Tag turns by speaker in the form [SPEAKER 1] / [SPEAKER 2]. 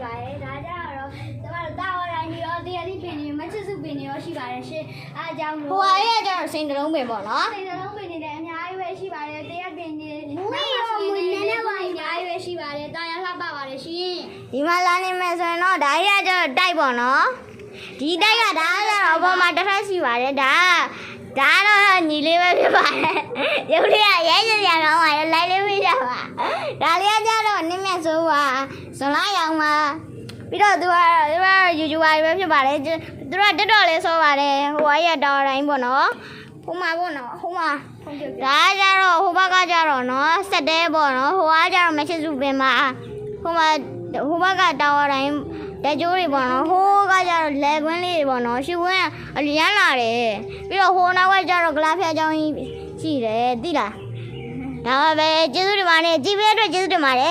[SPEAKER 1] ပါတယ်ဒါကြောင့်တော့ကျမတို့တာဝတိုင်းပြီးတော့တရားသီးပင်တွေမချစ်စုပင်တွေရောရှိပါတယ်ရှင်အားကြောင့်လို့ဟိုအားရကျတော့စိန်တလုံးပင်ပေါ့နော်စိန်တလုံးပင်တွေလည်းအများကြီးပဲရှိပါတယ်တရားပင်တွေမွေးရောမွေးနေပါအများကြီးပဲရှိပါတယ်တာယာလှပပါတယ်ရှင်ဒီမှာလာနေမယ်ဆိုရင်တော့ဒါရကျတော့တိုက်ပေါ့နော်ဒီတိုက်ကဒါကျတော့အပေါ်မှာတစ်ထပ်ရှိပါတယ်ဒါတော့ညီလေးပဲဖြစ်ပါတယ်ရုပ်လေးကရဲရဲရအောင်ပါလိုက်လေးပြကြပါဒါလေးကကျတော့နင်းမြတ်ဆိုးပါဇွန်လရောင်ပါပြီးတော့သူကယူတူဘာပဲဖြစ်ပါတယ်သူကတက်တော်လေးဆိုပါတယ်ဟိုအရတော်တိုင်းပေါ့နော်ဟိုမှာပေါ့နော်ဟိုမှာဒါကျတော့ဟိုဘက်ကကျတော့နော်စက်တဲပေါ့နော်ဟိုကကျတော့မချစ်စုပင်မှာဟိုဘက်ကတော်တိုင်းလက်ကျိုးတွေပေါ့နော်ဟိုးကကျတော့လက်ကွင်းလေးတွေပေါ့နော်ရှူကွင်းအလျန်းလာတယ်ပြီးတော့ဟိုနောက်ကကျတော့ဂလာဖျားချောင်းကြီးရှိတယ်သိလားဒါပဲကျေးဇူးတင်ပါတယ်ကြည့်ပေးအတွက်ကျေးဇူးတင်ပါတယ်